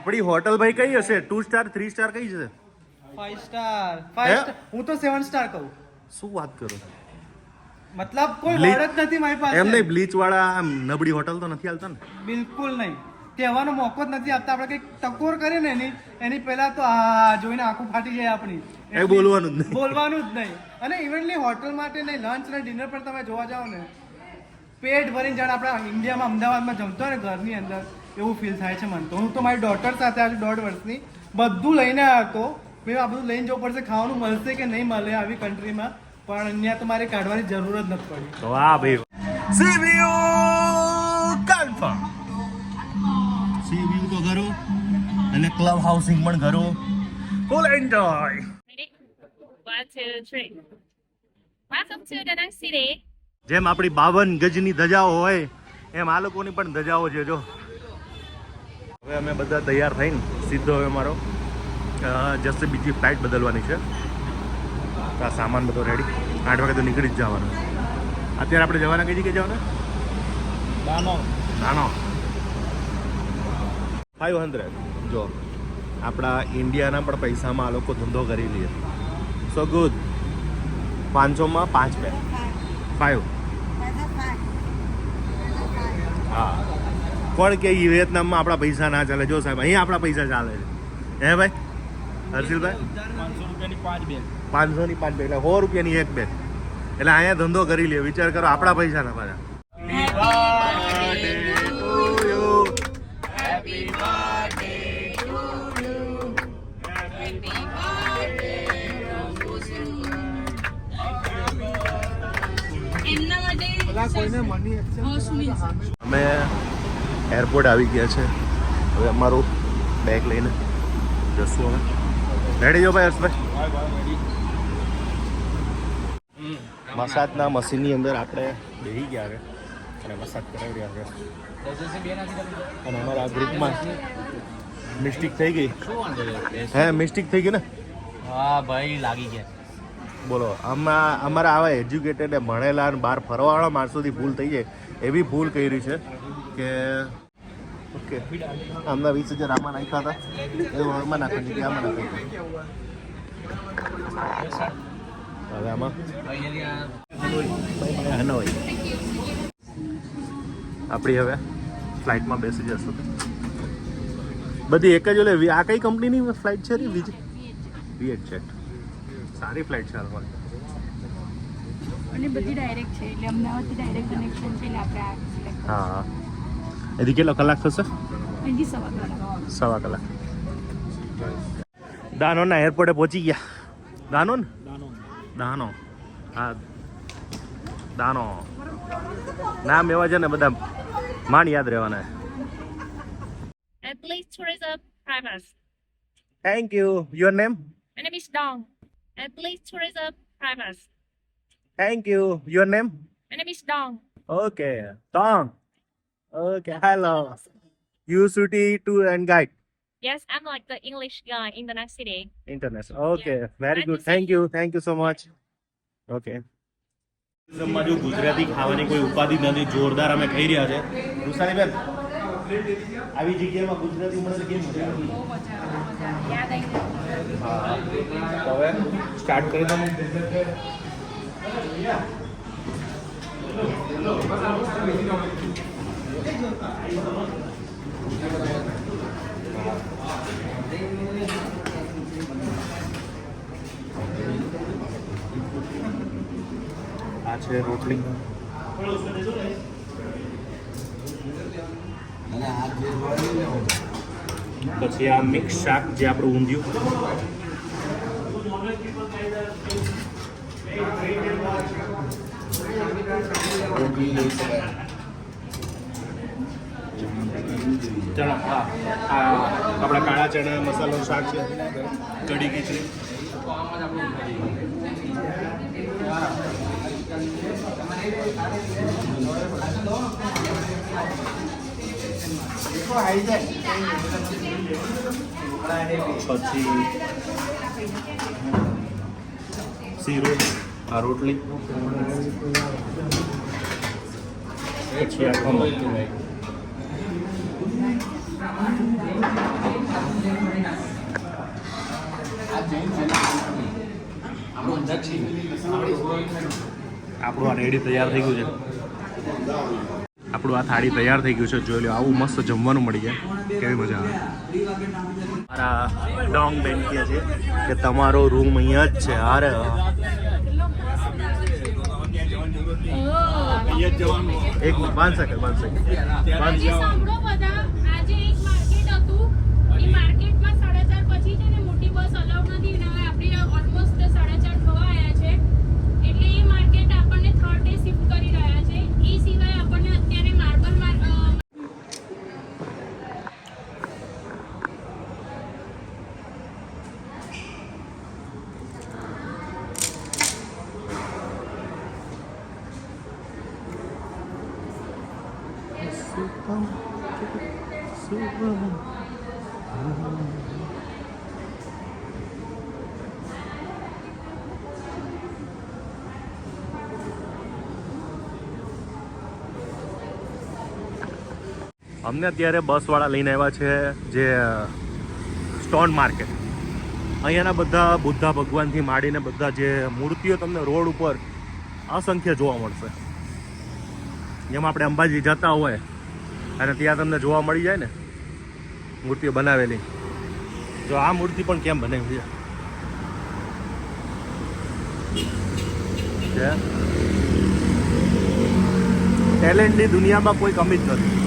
આપણી હોટલ ભાઈ કઈ હશે? 2 સ્ટાર 3 સ્ટાર કઈ છે? 5 સ્ટાર 5 સ્ટાર હું તો 7 સ્ટાર કહું. શું વાત કરો? મતલબ કોઈ વર્ડ જ નથી મારી પાસે. એમ નહીં, બ્લીચ વાળા આમ નબળી હોટલ તો નથી હાલતા ને? બિલકુલ નહીં. કહેવાનો મોકો જ નથી આપતા. આપણે કંઈક ટકોર કરીએ ને એની પહેલા તો આ જોઈને આંખું ફાટી જાય આપણી. એ બોલવાનું જ નહીં. બોલવાનું જ નહીં. અને ઇવનલી હોટલ માટે નહીં, લંચ અને ડિનર પર તમે જોવા જાઓ ને, પેટ ભરીને જાણે આપણા ઇન્ડિયામાં અમદાવાદમાં જમતો હોય ને ઘરની અંદર એવું ફીલ થાય છે મને તો. હું તો મારી ડોટર સાથે આજે 1.5 વર્ષની બધું લઈને આવ્યો હતો. મેં આ બધું લઈને જવું પડશે, ખાવાનું મળશે કે નહીં મળે આવી કન્ટ્રીમાં, પણ અહીંયા તો મારે કાઢવાની જરૂર જ નથી પડી. વાહ ભાઈ, C view confirm. C view તો કરો અને ક્લબ હાઉસિંગ પણ કરો. Full enjoy. Ready? 1, 2, 3. Welcome to the next city. જેમ આપણી 52 ગજની ધજાઓ હોય એમ આ લોકોની પણ ધજાઓ છે. જો હવે અમે બધા તૈયાર થઈને સીધો હવે મારો જશે બીજી ફ્લાઇટ બદલવાની છે. તો આ સામાન બધો રેડી, 8 વાગે તો નીકળી જ જવાનું. અત્યારે આપણે જવાના કઈ જગ્યાએ જવાના? નાનો 500. જો આપણા ઇન્ડિયાના પણ પૈસામાં આ લોકો ધંધો કરી લે. સો ગુડ. 500માં 5 બે 5. હા, કોણ કે વિયેતનામમાં આપણા પૈસા ના ચાલે? જો સાહેબ, અહીંયા આપણા પૈસા ચાલે છે. હે ભાઈ હર્ષિલભાઈ? 500 ની 5 બેગ એટલે 100 રૂપિયાની 1 બેગ. એટલે અહીંયા ધંધો કરી લે. વિચાર કરો, આપણા પૈસા ના પાછા. અમે એરપોર્ટ આવી ગયા છે. હવે અમારું બેગ લઈને જશું. હવે રેડી જો ભાઈ હર્ષભાઈ? મસાજના મશીનની અંદર આપણે બેસી ગયા છે અને મસાજ કરાવી રહ્યા છે. અને અમારા ગ્રુપમાં મિસ્ટેક થઈ ગઈ. હે, મિસ્ટેક થઈ ગઈ ને? હા ભાઈ, લાગી ગયા. બોલો, અમારા આવા એજ્યુકેટેડ ભણેલા અને બહાર ફરવાવાળા માણસોથી ભૂલ થઈ જાય એવી ભૂલ કરી છે કે ઓકે આમના 20,000 આમાં નાખ્યા હતા, એવું આમાં નાખી દીધી, આમાં નાખી દીધી. હવે આમાં હનોઈ આપણી હવે ફ્લાઇટમાં બેસી જશું. બધી એક જ. ઓલે આ કઈ કંપનીની ફ્લાઇટ છે? વિયેટ. સારી ફ્લાઇટ છે હાલમાં. અને બધી ડાયરેક્ટ છે એટલે અમદાવાદથી ડાયરેક્ટ કનેક્શન છે એટલે આપણે આ સિલેક્ટ કરીશું. હા, એથી કેટલો કલાક થશે? અહીંથી 1.5 કલાક. 1.5 કલાક. દાનોના એરપોર્ટે પહોંચી ગયા. દાનો. હા, દાનો નામ એવા છે ને બધા માંડ યાદ રહેવાના. And please tourism private. Thank you. Your name? My name is Dong. And please tourism private. Thank you. Your name? My name is Dong. Okay, Tong. Okay, hello. You city tour and guide. Yes, I'm like the English guy in the next city. International. Okay, Yeah. very good. Thank you so much. Okay. જો ગુજરાતી ખાવાની કોઈ ઉપાધિ નથી, જોરદાર અમે ખાઈ રહ્યા છે. રુસાલીબેન, આવી જગ્યામાં ગુજરાતી મળે કેમ મજા આવે? હા, તો હવે સ્ટાર્ટ કરી દઉં. આ છે રોટલી. પછી આ મિક્સ શાક જે આપણું ઊંધિયું. ચાલો, હા, આપણા કાળા ચણા મસાલાનું શાક છે, કઢી ખીચડી. પછી શીરો, આ રોટલી, પછી આ ખમણ. આપણું આ રેડી તૈયાર થઈ ગયું છે. આપણું આ થાળી તૈયાર થઈ ગયું છે. જોઈ લો, આવું મસ્ત જમવાનું મળી જાય, કેવી મજા આવે. મારા ડોંગ બેન કહે છે કે તમારો રૂમ અહીંયા જ છે. અરે એક 5 સેકન્ડ સાંભળો બધા, આજે એક માર્કેટ હતું, એ માર્કેટમાં 4:30 પછી છે ને મોટી બસ અલાઉડ નથી ને હવે આપણે ઓલમોસ્ટ 4:30 થવા આવ્યા છે એટલે એ માર્કેટ આપણને 3rd ડે શિફ્ટ કરી રહ્યા છે. એ સિવાય આપણને અત્યારે માર્બલ અમને અત્યારે બસવાળા લઈને આવ્યા છે જે સ્ટોન માર્કેટ. અહીંયાના બધા બુદ્ધા ભગવાનથી માંડીને બધા જે મૂર્તિઓ તમને રોડ ઉપર અસંખ્ય જોવા મળશે. જેમ આપણે અંબાજી જતા હોય અને ત્યાં તમને જોવા મળી જાય ને મૂર્તિઓ બનાવેલી, તો આ મૂર્તિ પણ કેમ બનાવી છે. ટેલેન્ટની દુનિયામાં કોઈ કમી જ નથી.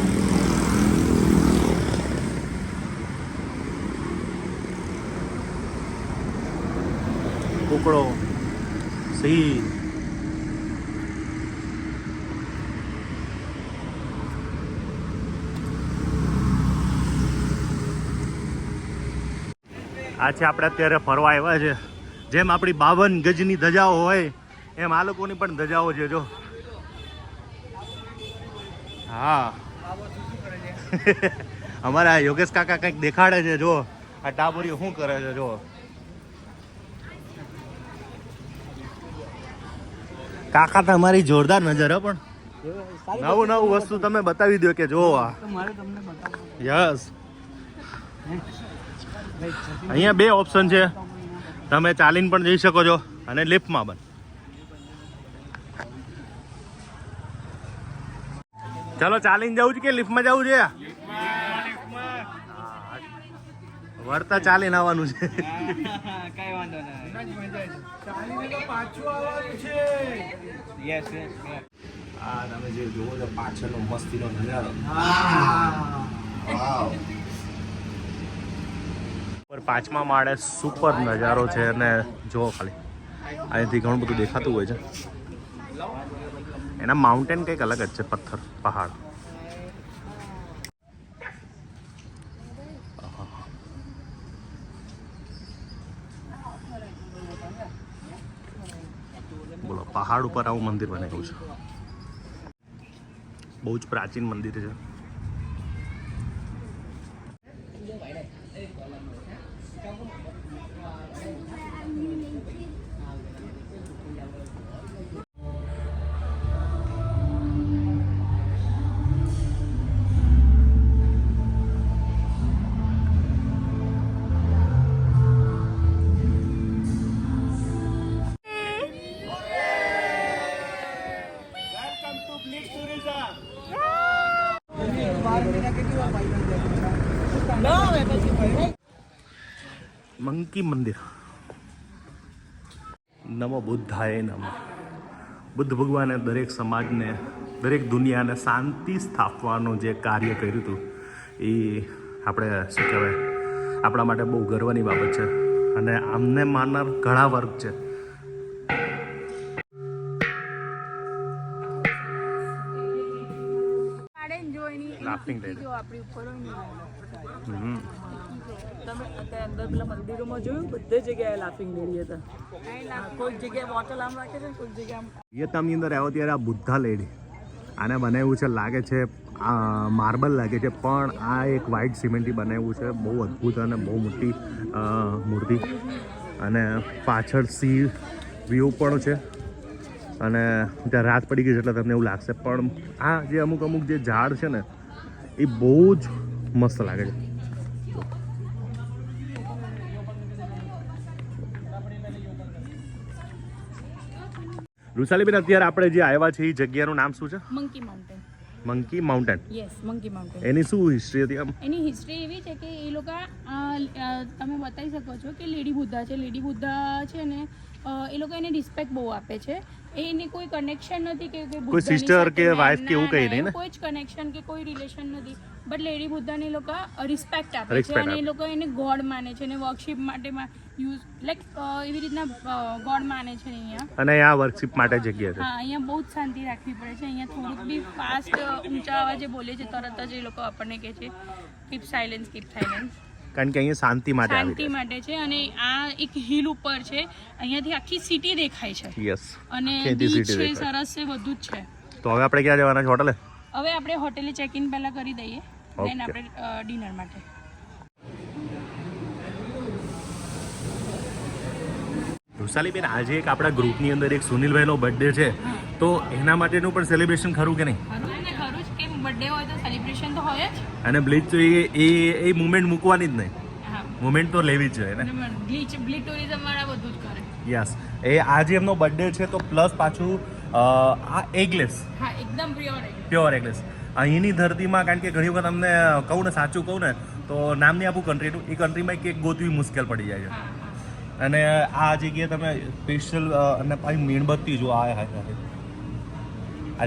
કુકડો, સિંહ, આ છે આપણે અત્યારે ફરવા આવ્યા છે. જેમ આપણી 52 ગજની ધજાઓ હોય એમ આ લોકોની પણ ધજાઓ છે. જો હા અમારા યોગેશ કાકા કંઈક દેખાડે છે. જો આ ટાબરીઓ શું કરે છે. જો કાકા તમારી જોરદાર નજર. પણ નવું વસ્તુ તમે બતાવી દો કે જો આ યસ. અહીંયા 2 ઓપ્શન છે, તમે ચાલીને પણ જઈ શકો છો અને લિફ્ટમાં પણ. ચલો ચાલીને જવું છે કે લિફ્ટમાં જવું છે? વળતા ચાલીને આવવાનું છે. કઈ વાંધો આ તમે જે જોવો છો પાછળનો મસ્તીનો નજારો. ઉપર 5મા માળે સુપર નજારો છે અને જુઓ ખાલી અહીંથી ઘણું બધું દેખાતું હોય છે. એના માઉન્ટેન કંઈક અલગ જ છે, પથ્થર પહાડ. બોલો, પહાડ ઉપર આવું મંદિર બનાવ્યું છે. બહુ જ પ્રાચીન મંદિર છે. મંકી મંદિર. નમો બુદ્ધાય નમઃ. બુદ્ધ ભગવાને દરેક સમાજને, દરેક દુનિયાને શાંતિ સ્થાપવાનું જે કાર્ય કર્યું હતું એ આપણે શું કહેવાય, આપણા માટે બહુ ગર્વની બાબત છે. અને આમને માનનાર ઘણા વર્ગ છે. લાફિંગ જો આપણી ઉપર હોય ને તમે અત્યારે અંદર પેલા મંદિરોમાં જોયું, બધી જગ્યાએ લાફિંગ લેડી હતા. કોઈ જગ્યાએ બોટલ આમ રાખે છે, કોઈ જગ્યાએ આમ. વિયેતનામની અંદર આવ્યો ત્યારે આ બુદ્ધા લેડી આને બનાવ્યું છે. લાગે છે માર્બલ લાગે છે, પણ આ એક વ્હાઇટ સિમેન્ટથી બનાવ્યું છે. બહુ અદ્ભુત અને બહુ મોટી મૂર્તિ. અને પાછળ સી વ્યૂ પણ છે. અને ત્યાં રાત પડી ગઈ છે એટલે તમને એવું લાગશે, પણ આ જે અમુક જે ઝાડ છે ને એ બહુ જ મસ્ત લાગે છે. રુસાલીબેન અત્યારે આપણે જે આવ્યા છે એ જગ્યાનું નામ શું છે? Monkey mountain. Monkey mountain. Yes, monkey mountain. એની શું હિસ્ટ્રી હતી આમ? એની હિસ્ટ્રી એવી છે કે એ લોકો તમે બતાવી શકો છો કે લેડી બુદ્ધા છે. લેડી બુદ્ધા છે ને એ લોકો એને રિસ્પેક્ટ બહુ આપે છે. એની કોઈ કનેક્શન નથી કે કોઈ સિસ્ટર કે વાઇફ કે એવું કંઈ નહીં ને? કોઈ જ કનેક્શન કે કોઈ રિલેશન નથી. બટ લેડી બુદ્ધાને એ લોકો રિસ્પેક્ટ આપે છે Respect અને એ આપે. લોકો એને ગોડ માને છે અને વર્કશિપ માટે યુઝ લાઈક એવી રીતના ગોડ માને છે અહીંયા. અને આ વર્કશિપ માટે જગ્યા છે. હા, અહીંયા બહુ જ શાંતિ રાખવી પડે છે. અહીંયા થોડુંક બી ફાસ્ટ ઊંચા અવાજે બોલે છે તરત જ એ લોકો આપણને કહે છે કીપ સાયલેન્સ, કીપ સાયલેન્સ. કારણ કે અહીંયા શાંતિ માટે આવી શાંતિ માટે છે અને આ એક હિલ ઉપર છે. અહીંયાથી આખી સિટી દેખાય છે યસ. અને આખી બીચ city છે, દેખાય. સરસ છે, બધું જ છે. તો હવે આપણે ક્યાં જવાના છે? હોટલે? હવે આપણે હોટેલે ચેક ઇન પહેલા કરી દઈએ Okay. દેન આપણે ડિનર માટે. રુસાલીબેન, આજે એક આપણા ગ્રુપની અંદર એક સુનિલભાઈનો બર્થડે છે, તો એના માટેનું પણ સેલિબ્રેશન ખરું કે નહીં? ખરું ને ખરું જ કે બર્થડે હોય તો સેલિબ્રેશન તો હોય જ. અને બ્લીચ તો એ મુમેન્ટ મૂકવાની જ નહીં, હા, મુમેન્ટ તો લેવી જ જોઈએ ને. બ્લીચ ટુરિઝમ વાળા બધું જ કરે. યસ. એ આજે એમનો બર્થડે છે તો પ્લસ પાછું આ એગલેસ, હા, એકદમ પ્યોર એગલેસ અહીંની ધરતીમાં. કારણ કે ઘણી વખત અમને કહું ને, સાચું કહું ને તો નામ નહીં આપું કન્ટ્રીનું, એ કન્ટ્રીમાં કેક ગોતવી મુશ્કેલ પડી જાય છે. અને આ જગ્યાએ તમે સ્પેશિયલ અને પાછી મીણબત્તી જો આ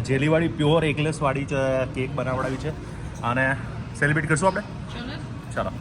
જેલીવાળી પ્યોર એગલેસવાળી કેક બનાવડાવી છે અને સેલિબ્રેટ કરશું આપણે. ચલો.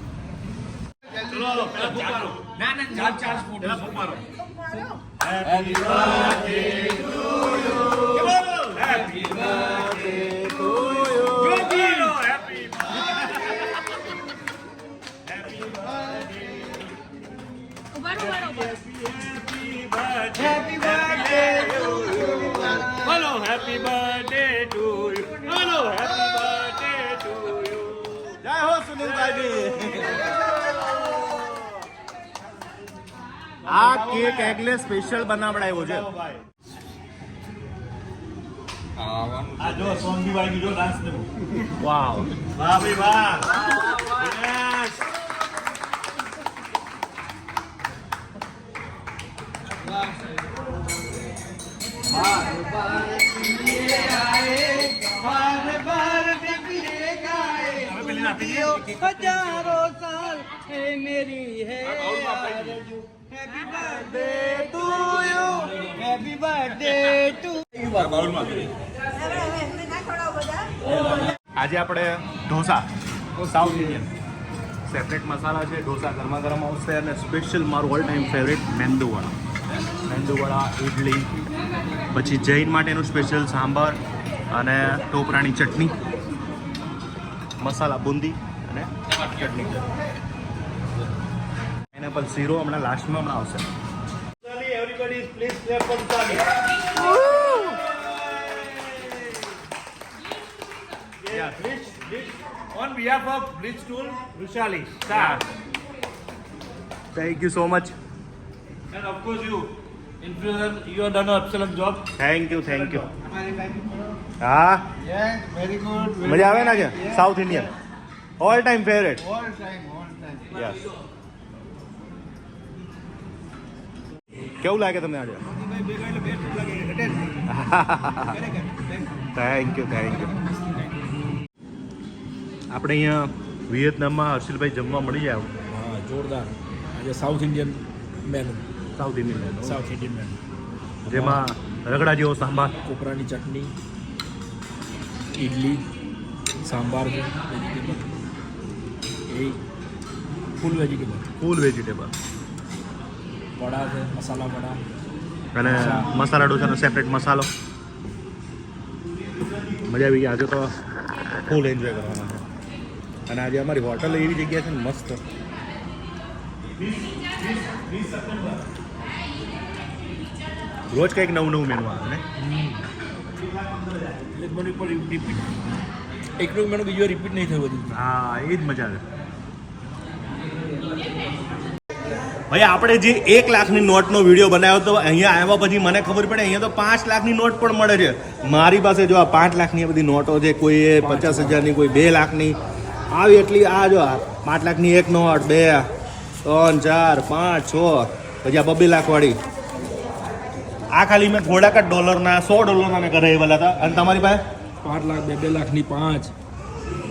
જય હો સુનિલભાઈ. આ કેક એગલેસ સ્પેશિયલ બનાવડાવ્યો છે. આ જો સોંગ બી વાગી જો, ડાન્સ ને. વાવ, વાહ ભાઈ વાહ. યસ. हजारों साल है मेरी है आरज़ू happy birthday to you happy birthday to આજે આપણે dosa, south Indian separate masala છે. ઢોસા ગરમા ગરમ આવશે અને સ્પેશિયલ મારું all time favourite meduvada, idli, પછી જૈન માટેનું સ્પેશિયલ સાંભાર અને ટોપરાની ચટણી, મસાલા બુંદી અને ચટણી. પાઇનેપલ શીરો હમણાં લાસ્ટમાં હમણાં આવશે. On behalf of Blitz Tool, Rushali, sir. Thank you so much. And of course you, influencer, you have done an excellent job. Thank you. હા, વેરી ગુડ. મજા આવે ને? છે south Indian all time favourite. All time. Yes. કેવું લાગે તમને આજે? Thank you. આપણે અહીંયા વિયેતનામમાં હર્ષિલભાઈ જમવા મળી જાય. હા, જોરદાર. આજે south Indian menu, south Indian south Indian menu, જેમાં રગડા જેવો સાંભાર, કોપરાની ચટણી, ઇડલી, સાંભાર છે, વેજીટેબલ, એ ફૂલ વેજીટેબલ, વડા છે, મસાલા વડા અને મસાલા ઢોસાનો સેપરેટ મસાલો. મજા આવી ગઈ. આજે તો ફૂલ એન્જોય કરવાના છે. અને આજે અમારી હોટલ એવી જગ્યા છે ને મસ્ત. રોજ કંઈક નવું મેનુ આવે ને. એટલે મેનુ પર રિપીટ, એકનું મેનુ બીજો રિપીટ નહીં થયું બધું. હા, એ જ મજા આવે. ભાઈ, આપણે જે 1 લાખની નોટનો વિડીયો બનાવ્યો હતો, અહીંયા આવ્યા પછી મને ખબર પડે અહીંયા તો 5 લાખની નોટ પણ મળે છે. મારી પાસે જો આ 5 લાખની બધી નોટો છે, કોઈ 50,000ની, કોઈ 2 લાખની આવી. એટલી આ જો 5 લાખની એક નોટ, 2, 3, 4, 5, 6, પછી આ 2 લાખવાળી. આ ખાલી મેં થોડાક જ ડોલરના $100 મેં કરાવેલા હતા. અને તમારી પાસે 5 લાખ 2 લાખની 5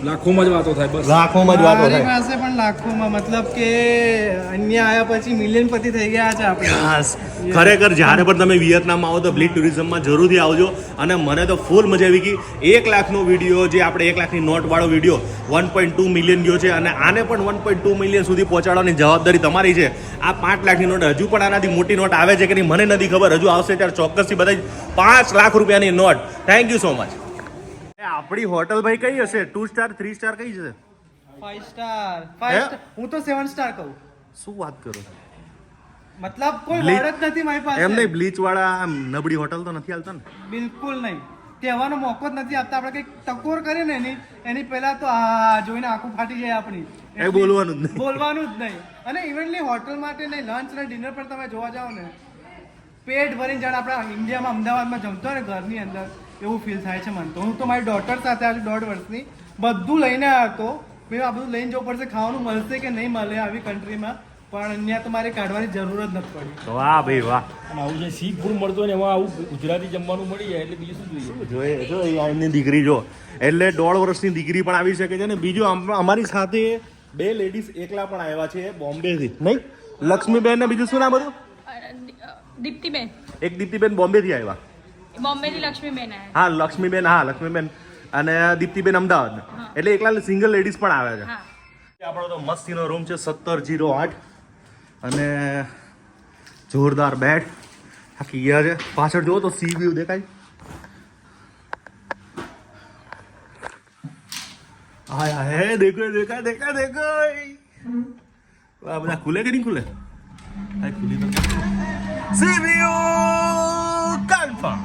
લાખોમાં જ વાતો થાય બસ. લાખોમાં જ વાતો મારી થાય. પાસે પણ લાખોમાં, મતલબ કે અહીંયા આયા પછી મિલિયનપતિ થઈ ગયા છે આપણે. ખાસ ખરેખર જ્યારે પણ તમે વિયેતનામ આવો તો બ્લીચ ટુરિઝમમાં જરૂરથી આવજો. અને મને તો ફૂલ મજા આવી ગઈ. 1 લાખનો વિડીયો, જે આપણે 1 લાખની નોટવાળો વિડીયો 1.2 મિલિયન ગયો છે, અને આને પણ 1.2 મિલિયન સુધી પહોંચાડવાની જવાબદારી તમારી છે. આ 5 લાખની નોટ હજુ પણ આનાથી મોટી નોટ આવે છે કે નહીં મને નથી ખબર. હજુ આવશે ત્યારે ચોક્કસથી બધા 5 લાખ રૂપિયાની note. Thank you so much. આપણી હોટલ ભાઈ કઈ હશે? 2 સ્ટાર 3 સ્ટાર કઈ છે? 5 સ્ટાર 5 સ્ટાર, હું તો 7 સ્ટાર કહું. શું વાત કરો? મતલબ કોઈ Bleach- વર્ડ જ નથી મારી પાસે. એમ નહીં, બ્લીચ વાળા આમ નબળી હોટલ તો નથી હાલતા ને? બિલકુલ નહીં. કહેવાનો મોકો જ નથી આપતા. આપણે કંઈક ટકોર કરીએ ને એની પહેલા તો આ જોઈને આંખું ફાટી જાય આપણી. એ બોલવાનું જ નહીં. બોલવાનું જ નહીં. અને ઇવનલી હોટલ માટે નહીં, લંચ અને ડિનર પર તમે જોવા જાઓ ને, પેટ ભરીને જાણે આપણા ઇન્ડિયામાં અમદાવાદમાં જમતો હોય ને ઘરની અંદર, એવું ફીલ થાય છે મને તો. હું તો મારી ડોટર સાથે આજે 1.5 વર્ષની બધું લઈને આવ્યો હતો. મેં આ બધું લઈને જવું પડશે, ખાવાનું મળશે કે નહીં મળે આવી કન્ટ્રીમાં, પણ અહીંયા તો મારે કાઢવાની જરૂર જ નથી પડી. વાહ ભાઈ વાહ. અને આવું જે સી ફૂડ મળતો હોય ને એમાં આવું ગુજરાતી જમવાનું મળી જાય એટલે બીજું શું જોઈએ. જો એમની દીકરી જો, એટલે 1.5 વર્ષની દીકરી પણ આવી શકે છે. ને બીજું અમારી સાથે 2 લેડીઝ એકલા પણ આવ્યા છે બોમ્બેથી. નહીં, લક્ષ્મીબેન ને બીજું શું નામ હતું? દીપ્તિબેન, એક દીપ્તિબેન બોમ્બેથી આવ્યા. બોમ્બેથી લક્ષ્મીબેન આવ્યા. હા લક્ષ્મીબેન અને દીપ્તિબેન અમદાવાદ. એટલે એકલા સિંગલ લેડીઝ પણ આવ્યા છે. હા. આપણો તો મસ્તીનો રૂમ છે 1708 અને જોરદાર બેડ. આખી ગયા છે. પાછળ જુઓ તો સી વ્યૂ દેખાય. હાય હાય, દેખાય. આ બધા ખુલે કે નહીં ખુલે? હાય, ખુલી તો C view confirm.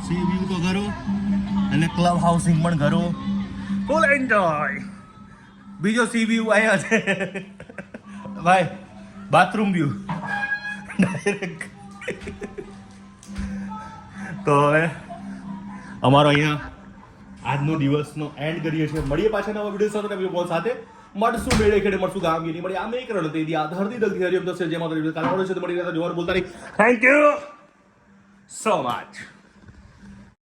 C view તો કરો અને ક્લબ હાઉસિંગ પણ કરો. Full enjoy. બીજો સી વ્યૂ આવ્યો છે ભાઈ, બાથરૂમ વ્યૂ ડાયરેક્ટ. તો હવે અમારો અહીંયા આજનો દિવસનો એન્ડ કરીએ છીએ. મળીએ પાછા નવા વિડીયો સાથે નવી બોલ સાથે. મળશું મેળે ખેડે, મળશું ગામગીરી, મળી આમે એક રણતે યાદ હરદી દલથી હરિયમ દસે જેમાં કાલે મળે છે તો મળી રહેતા જોવાનું બોલતા નહીં. Thank you so much.